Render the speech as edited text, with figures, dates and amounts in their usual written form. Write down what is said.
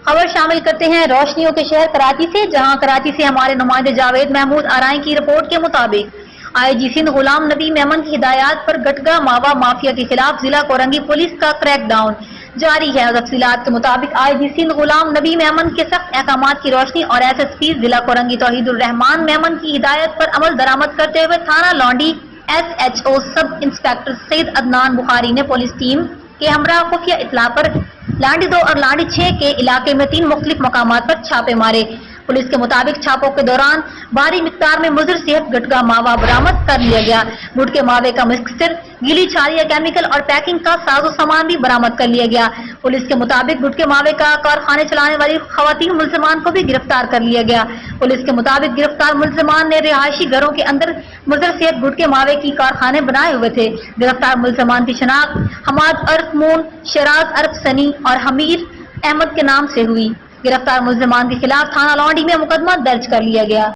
खबर शामिल करते हैं रोशनियों के शहर कराची से, जहां कराची से हमारे नुमाइंदे जावेद महमूद आराई की रिपोर्ट के मुताबिक आईजी सिंध गुलाम नबी मेमन की हिदायत पर गटगा मावा माफिया के खिलाफ जिला कोरंगी पुलिस का क्रैकडाउन जारी है। तफसीलात के मुताबिक आईजी सिंध गुलाम नबी मेमन के सख्त अहकामात की रोशनी और एसएसपी जिला कोरंगी तौहीदुर रहमान मेमन की हिदायत पर अमल दरामद करते हुए थाना Laundi SHO sub inspector Syed Adnan Bukhari ने पुलिस टीम के हमरा खुफिया इत्तला पर लांडी 2 और लांडी 6 के इलाके में 3 मुख्तलिफ मकामात पर छापे मारे। पुलिस के मुताबिक छापों के दौरान भारी मिकदार में मुज़र सेहत गटका मावा बरामद कर लिया गया। गुटके मावे का मिक्सचर, गीली छालिया, केमिकल और पैकिंग का साजो सामान भी बरामद कर लिया गया। पुलिस के मुताबिक गुटके मावे का कारखाने चलाने वाली खवातीन मुल्ज़िमान को भी गिरफ्तार कर लिया गया। पुलिस के मुताबिक गिरफ्तार मुल्ज़िमान ने रिहायशी घरों के अंदर मुज़र सेहत गुटके मावे की कारखाने बनाए हुए थे। गिरफ्तार मुल्ज़िमान की शनाख्त हमाद अरफ मून, शराज अरफ सनी और हमीर अहमद के नाम से हुई। गिरफ्तार मुल्ज़िमान के खिलाफ थाना लौंडी में मुकदमा दर्ज कर लिया गया।